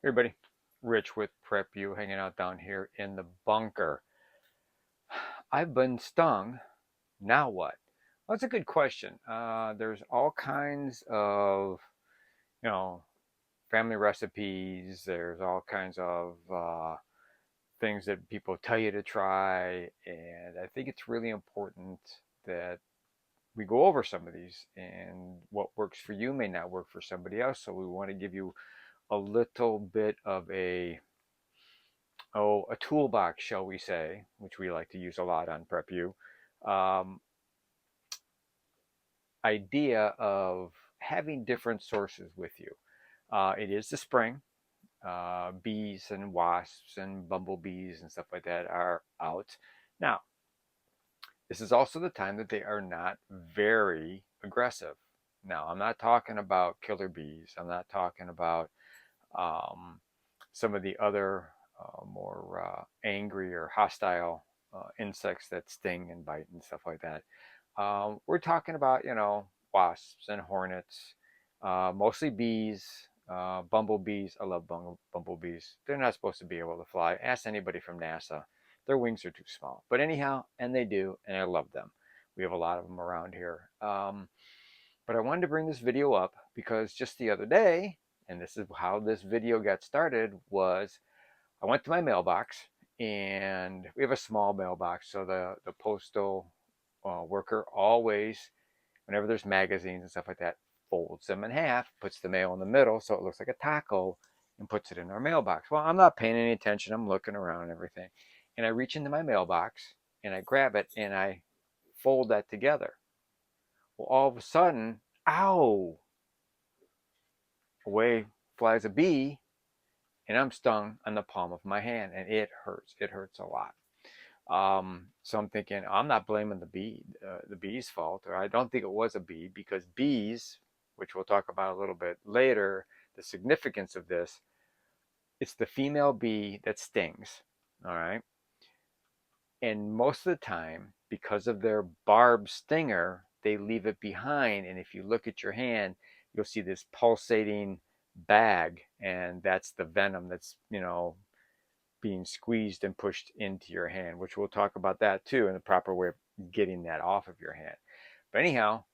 Everybody, Rich with Prep U hanging out down here in the bunker. I've been stung. Now what? Well, that's a good question. There's all kinds of, you know, family recipes. There's all kinds of things that people tell you to try. And I think it's really important that we go over some of these. And what works for you may not work for somebody else. So we want to give you a little bit of a toolbox, shall we say, which we like to use a lot on PrepU, um, idea of having different sources with you. It is the spring. Bees and wasps and bumblebees and stuff like that are out. Now, this is also the time that they are not very aggressive. Now, I'm not talking about killer bees. I'm not talking about um, some of the other more angry or hostile insects that sting and bite and stuff like that. We're talking about, wasps and hornets, mostly bees, bumblebees. I love bumblebees. They're not supposed to be able to fly. Ask anybody from NASA. Their wings are too small. But anyhow, and they do, and I love them. We have a lot of them around here. But I wanted to bring this video up because just the other day, and this is how this video got started, was I went to my mailbox, and we have a small mailbox, so the postal worker always, whenever there's magazines and stuff like that, folds them in half, puts the mail in the middle so it looks like a taco, and puts it in our mailbox. Well, I'm not paying any attention. I'm looking around and everything. And I reach into my mailbox and I grab it and I fold that together. Well, all of a sudden, ow, away flies a bee, and I'm stung on the palm of my hand, and it hurts. It hurts a lot. So I'm thinking I'm not blaming the bee's fault, or I don't think it was a bee, because bees, which we'll talk about a little bit later, the significance of this, it's the female bee that stings. All right, and most of the time, because of their barbed stinger, they leave it behind, and if you look at your hand, you'll see this pulsating bag, and that's the venom that's being squeezed and pushed into your hand, which we'll talk about that too, and the proper way of getting that off of your hand. But anyhow,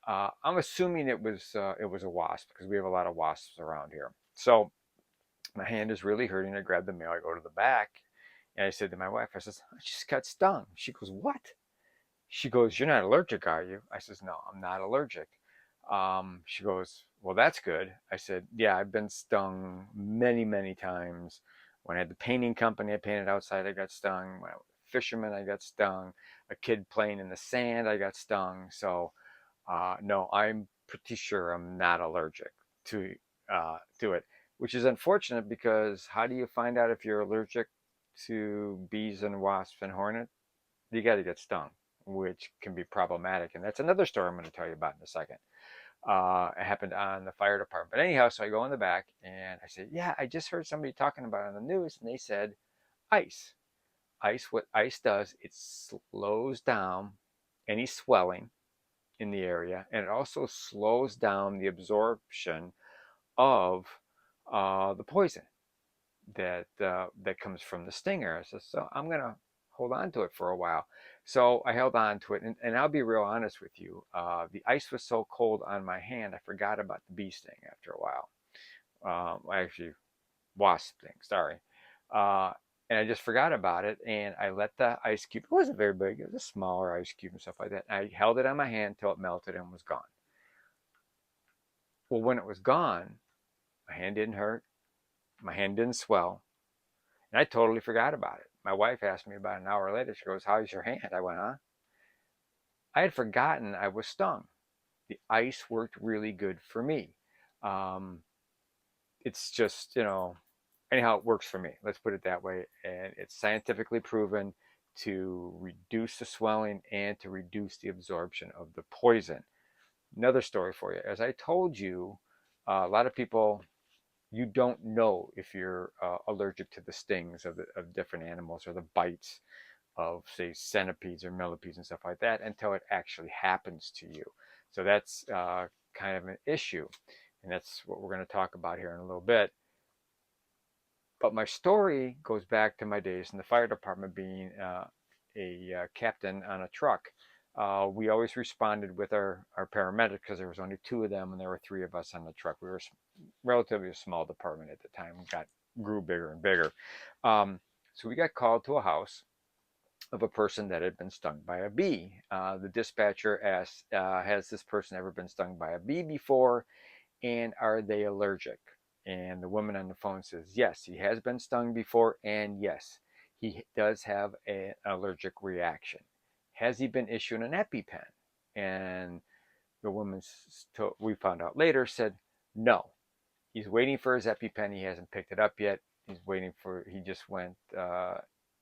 I'm assuming it was a wasp, because we have a lot of wasps around here. So my hand is really hurting. I grab the mail. I go to the back, and I said to my wife, I says, I just got stung. She goes, what? She goes, you're not allergic, are you? I says, no, I'm not allergic. She goes, well, that's good. I said, yeah, I've been stung many, many times. When I had the painting company, I painted outside, I got stung. When I was a fisherman, I got stung. A kid playing in the sand, I got stung. So, no, I'm pretty sure I'm not allergic to it, which is unfortunate, because how do you find out if you're allergic to bees and wasps and hornets? You got to get stung, which can be problematic. And that's another story I'm going to tell you about in a second. It happened on the fire department. But anyhow, so I go in the back and I said, yeah, I just heard somebody talking about it on the news, and they said ice. Ice, what ice does, it slows down any swelling in the area, and it also slows down the absorption of the poison that comes from the stinger. So I'm gonna hold on to it for a while. So I held on to it, and I'll be real honest with you. The ice was so cold on my hand, I forgot about the bee sting after a while. Actually, wasp sting. Sorry. Uh, and I just forgot about it, and I let the ice cube. It wasn't very big. It was a smaller ice cube and stuff like that. I held it on my hand till it melted and was gone. Well, when it was gone, my hand didn't hurt. My hand didn't swell. And I totally forgot about it. My wife asked me about an hour later. She goes, how's your hand? I went, huh? I had forgotten I was stung. The ice worked really good for me. Um, it's just, anyhow, it works for me. Let's put it that way. And it's scientifically proven to reduce the swelling and to reduce the absorption of the poison. Another story for you. As I told you, a lot of people, you don't know if you're allergic to the stings of different animals, or the bites of, say, centipedes or millipedes and stuff like that, until it actually happens to you. So that's kind of an issue, and that's what we're going to talk about here in a little bit. But my story goes back to my days in the fire department, being a captain on a truck. We always responded with our paramedics, because there was only two of them and there were three of us on the truck. We were relatively a small department at the time. Grew bigger and bigger. So we got called to a house of a person that had been stung by a bee. The dispatcher asked, "Has this person ever been stung by a bee before? And are they allergic?" And the woman on the phone says, "Yes, he has been stung before, and yes, he does have an allergic reaction. Has he been issued an EpiPen?" And the woman, we found out later, said, "No, he's waiting for his EpiPen. He hasn't picked it up yet. He just went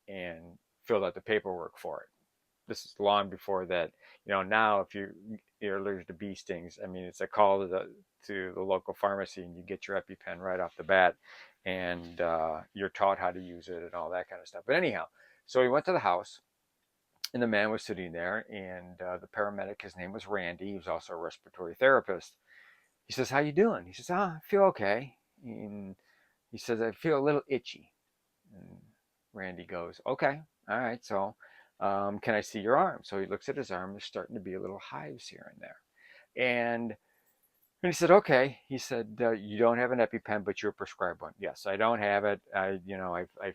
and filled out the paperwork for it." This is long before that. Now if you're allergic to bee stings, I mean, it's a call to the local pharmacy, and you get your EpiPen right off the bat, and you're taught how to use it and all that kind of stuff. But anyhow, so we went to the house, and the man was sitting there, and the paramedic, his name was Randy. He was also a respiratory therapist. He says, "How you doing?" He says, "I feel okay." And he says, "I feel a little itchy." And Randy goes, "Okay, all right, so can I see your arm?" So he looks at his arm. There's starting to be a little hives here and there. And he said, "Okay." He said, "You don't have an EpiPen, but you're prescribed one." "Yes, I don't have it. I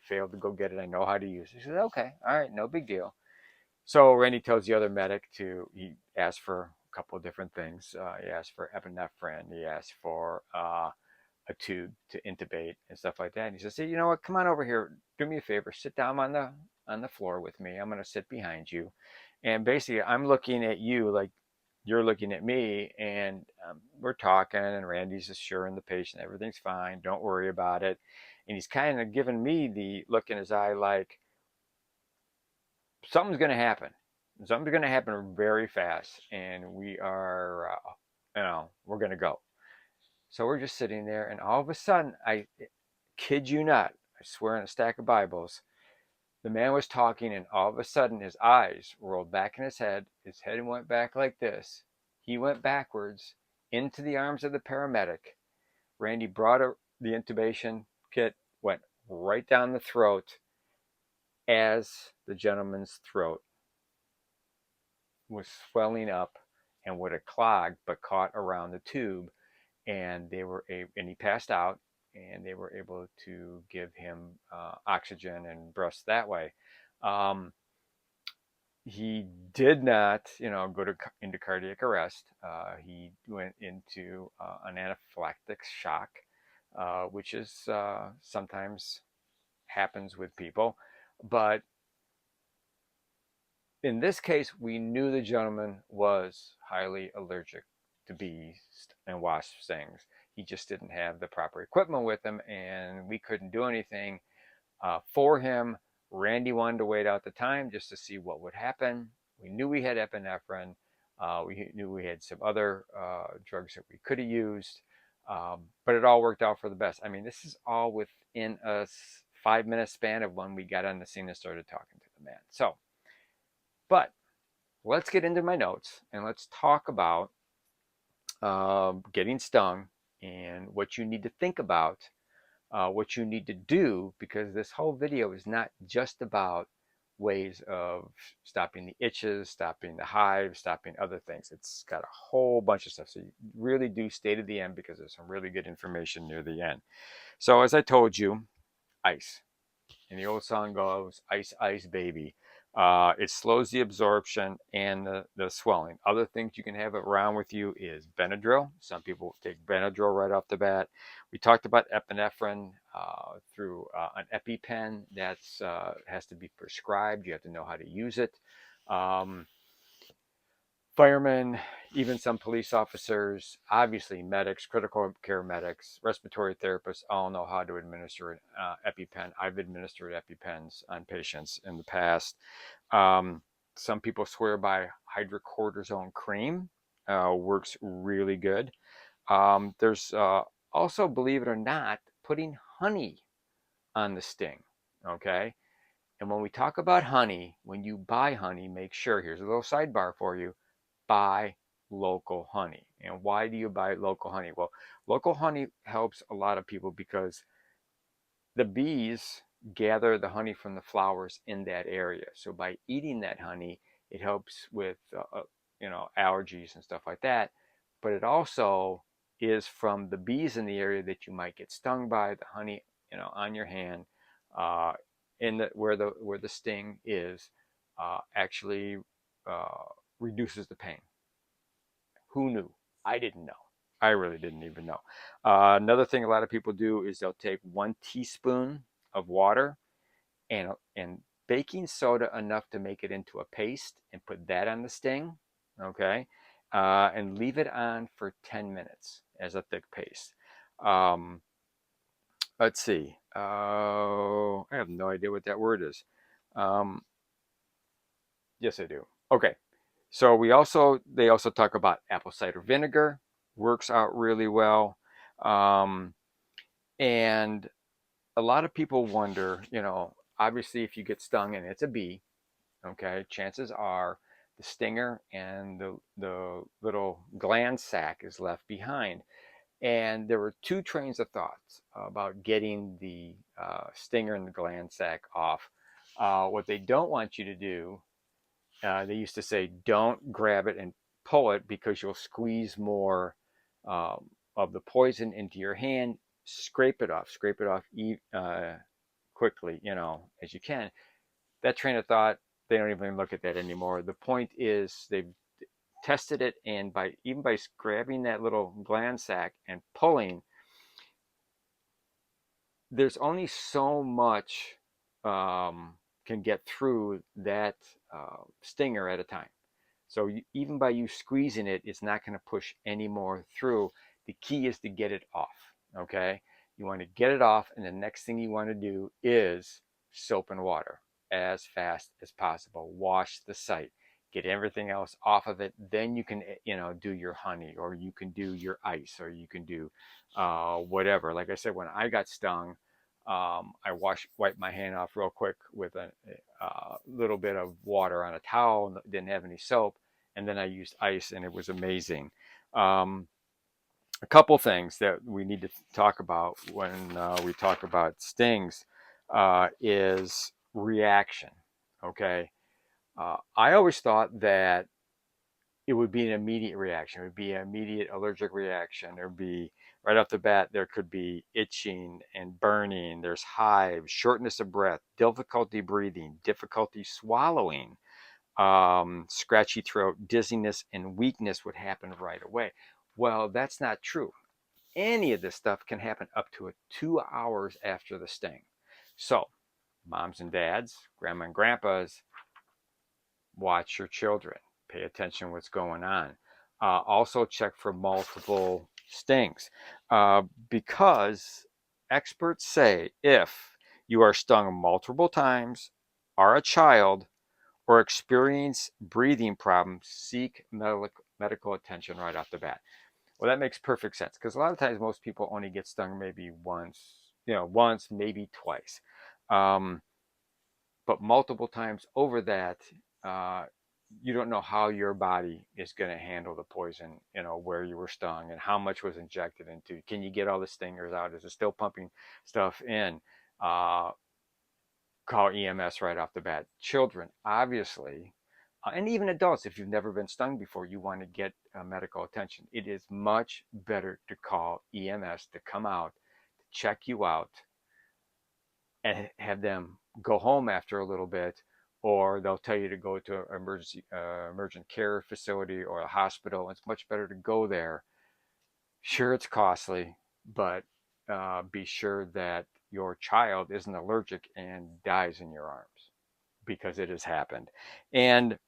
failed to go get it. I know how to use it." He said, "Okay, all right, no big deal." So Randy tells the other medic he asked for a couple of different things. He asked for epinephrine. He asked for a tube to intubate and stuff like that. And he says, "Hey, you know what? Come on over here. Do me a favor. Sit down on the floor with me. I'm going to sit behind you, and basically, I'm looking at you like you're looking at me, and we're talking. And Randy's assuring the patient everything's fine. Don't worry about it." And he's kind of giving me the look in his eye like something's going to happen. Something's going to happen very fast, and we're going to go. So we're just sitting there, and all of a sudden, I kid you not, I swear on a stack of Bibles, the man was talking, and all of a sudden his eyes rolled back in his head went back like this. He went backwards into the arms of the paramedic. Randy brought the intubation kit, went right down the throat, as the gentleman's throat was swelling up and would have clogged but caught around the tube, and he passed out, and they were able to give him oxygen and breaths that way. He did not, go into cardiac arrest. He went into an anaphylactic shock, which is sometimes happens with people. But in this case, we knew the gentleman was highly allergic to bees and wasp stings. He just didn't have the proper equipment with him, and we couldn't do anything for him. Randy wanted to wait out the time just to see what would happen. We knew we had epinephrine. We knew we had some other drugs that we could have used, but it all worked out for the best. I mean, this is all within a 5-minute span of when we got on the scene and started talking to the man. So, but let's get into my notes and let's talk about getting stung and what you need to think about, what you need to do, because this whole video is not just about ways of stopping the itches, stopping the hives, stopping other things. It's got a whole bunch of stuff. So you really do stay to the end, because there's some really good information near the end. So as I told you, ice. And the old song goes, "Ice, ice, baby." It slows the absorption and the swelling. Other things you can have around with you is Benadryl. Some people take Benadryl right off the bat. We talked about epinephrine through an EpiPen. That has to be prescribed. You have to know how to use it. Firemen, even some police officers, obviously medics, critical care medics, respiratory therapists all know how to administer an EpiPen. I've administered EpiPens on patients in the past. Some people swear by hydrocortisone cream. Works really good. There's also, believe it or not, putting honey on the sting. Okay. And when we talk about honey, when you buy honey, make sure, here's a little sidebar for you, buy local honey. And why do you buy local honey? Well, local honey helps a lot of people because the bees gather the honey from the flowers in that area. So by eating that honey, it helps with allergies and stuff like that. But it also is from the bees in the area that you might get stung by. The honey, on your hand, uh, in the where the sting is, actually uh, reduces the pain. Who knew? I didn't know. I really didn't even know. Another thing a lot of people do is they'll take 1 teaspoon of water and baking soda enough to make it into a paste and put that on the sting, okay, and leave it on for 10 minutes as a thick paste. Um, let's see. I have no idea what that word is. Um, yes, I do. Okay. So they also talk about apple cider vinegar, works out really well. Um, and a lot of people wonder, obviously if you get stung and it's a bee, okay, chances are the stinger and the little gland sac is left behind. And there were two trains of thoughts about getting the stinger and the gland sac off. What they don't want you to do, they used to say, don't grab it and pull it because you'll squeeze more of the poison into your hand. Scrape it off quickly, as you can. That train of thought, they don't even look at that anymore. The point is they've tested it, and by grabbing that little gland sac and pulling, there's only so much can get through that stinger at a time. So even by you squeezing it, it's not going to push any more through. The key is to get it off. Okay, you want to get it off, and the next thing you want to do is soap and water as fast as possible. Wash the site, get everything else off of it. Then you can, do your honey, or you can do your ice, or you can do whatever. Like I said, when I got stung, I wiped my hand off real quick with a little bit of water on a towel. Didn't have any soap, and then I used ice, and it was amazing. Um, a couple things that we need to talk about when we talk about stings is reaction. Okay, I always thought that it would be an immediate reaction. It would be an immediate allergic reaction. There would be right off the bat. There could be itching and burning. There's hives, shortness of breath, difficulty breathing, difficulty swallowing, scratchy throat, dizziness, and weakness would happen right away. Well, that's not true. Any of this stuff can happen up to 2 hours after the sting. So, moms and dads, grandma and grandpas, watch your children. Pay attention what's going on. Also check for multiple stings because experts say if you are stung multiple times, are a child, or experience breathing problems, seek medical attention right off the bat. Well, that makes perfect sense because a lot of times most people only get stung maybe once, maybe twice. Um, but multiple times over that, uh, you don't know how your body is going to handle the poison, where you were stung and how much was injected into. Can you get all the stingers out? Is it still pumping stuff in? Uh, Call EMS right off the bat. Children, obviously, and even adults, if you've never been stung before, you want to get medical attention. It is much better to call EMS to come out, to check you out, and have them go home after a little bit, or they'll tell you to go to an emergent care facility or a hospital. It's much better to go there. Sure, it's costly, but be sure that your child isn't allergic and dies in your arms because it has happened. And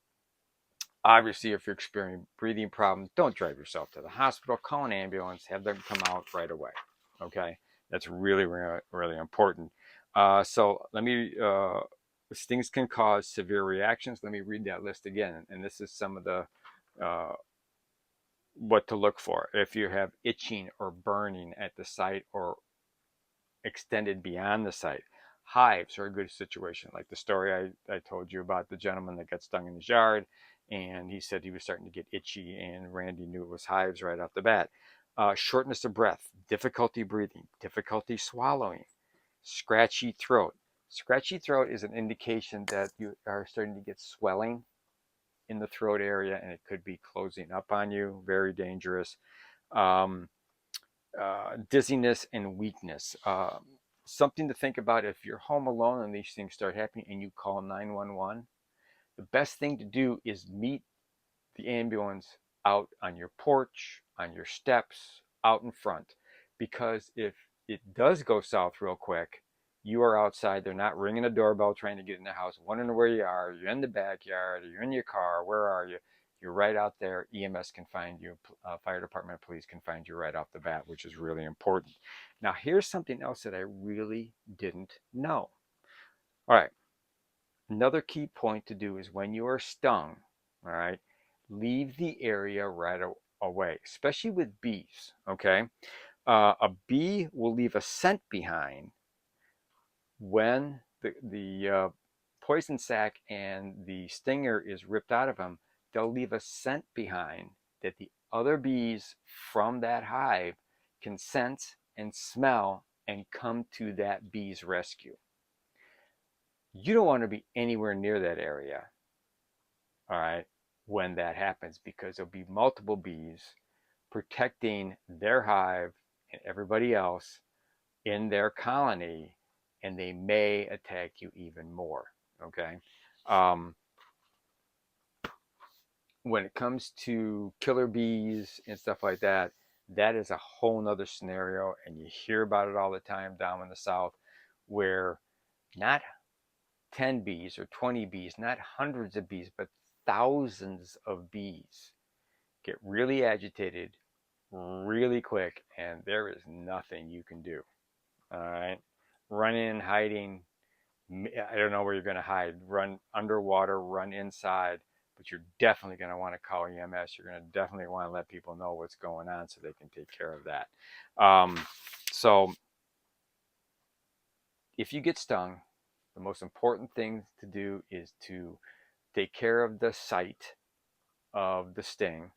obviously, if you're experiencing breathing problems, don't drive yourself to the hospital. Call an ambulance. Have them come out right away. Okay, that's really, really, really important. So let me. Stings can cause severe reactions. Let me read that list again, and this is some of the uh, what to look for. If you have itching or burning at the site or extended beyond the site. Hives are a good situation, like the story I told you about the gentleman that got stung in his yard, and he said he was starting to get itchy, and Randy knew it was hives right off the bat. Shortness of breath, difficulty breathing, difficulty swallowing. Scratchy throat. Scratchy throat is an indication that you are starting to get swelling in the throat area, and it could be closing up on you. Very dangerous. Um, Dizziness and weakness. Something to think about if you're home alone and these things start happening and you call 911. The best thing to do is meet the ambulance out on your porch, on your steps, out in front. Because if it does go south real quick, you are outside. They're not ringing a doorbell trying to get in the house, wondering where you are. You're in the backyard, or you're in your car. Where are you? You're right out there. EMS can find you. Fire department, police can find you right off the bat, which is really important. Now, here's something else that I really didn't know. All right. Another key point to do is when you are stung, all right, leave the area right away, especially with bees, okay? A bee will leave a scent behind when the poison sac and the stinger is ripped out of them. They'll leave a scent behind that the other bees from that hive can sense and smell and come to that bee's rescue. You don't want to be anywhere near that area, all right, when that happens, because there'll be multiple bees protecting their hive and everybody else in their colony, and they may attack you even more. Okay. Um, when it comes to killer bees and stuff like that, that is a whole nother scenario, and you hear about it all the time down in the South, where not 10 bees or 20 bees, not hundreds of bees, but thousands of bees get really agitated really quick, and there is nothing you can do. All right. Run in, hiding. I don't know where you're going to hide. Run underwater, run inside, but you're definitely going to want to call EMS. You're going to definitely want to let people know what's going on so they can take care of that. So if you get stung, the most important thing to do is to take care of the site of the sting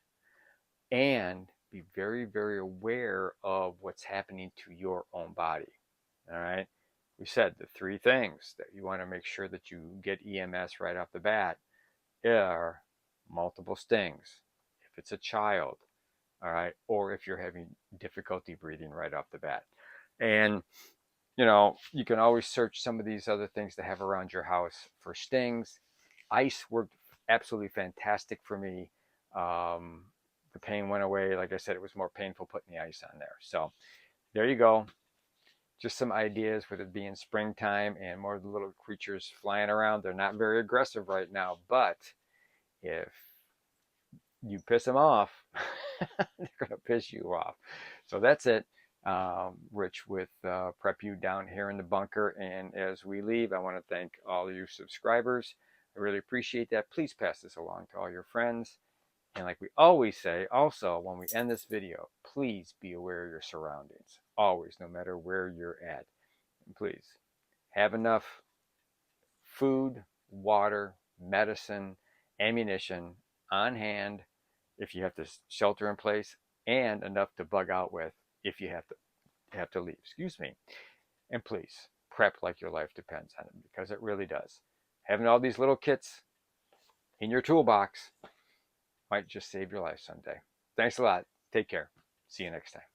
and be very, very aware of what's happening to your own body. All right. We said the three things that you want to make sure that you get EMS right off the bat are multiple stings, if it's a child, all right, or if you're having difficulty breathing right off the bat. And, you can always search some of these other things to have around your house for stings. Ice worked absolutely fantastic for me. Um, the pain went away. Like I said, it was more painful putting the ice on there. So there you go. Just some ideas with it being springtime and more of the little creatures flying around. They're not very aggressive right now, but if you piss them off, they're going to piss you off. So that's it. Rich with Prep You down here in the bunker. And as we leave, I want to thank all of you subscribers. I really appreciate that. Please pass this along to all your friends. And like we always say, also, when we end this video, please be aware of your surroundings. Always, no matter where you're at. And please have enough food, water, medicine, ammunition on hand if you have to shelter in place, and enough to bug out with if you have to leave. Excuse me. And please prep like your life depends on it, because it really does. Having all these little kits in your toolbox might just save your life someday. Thanks a lot. Take care. See you next time.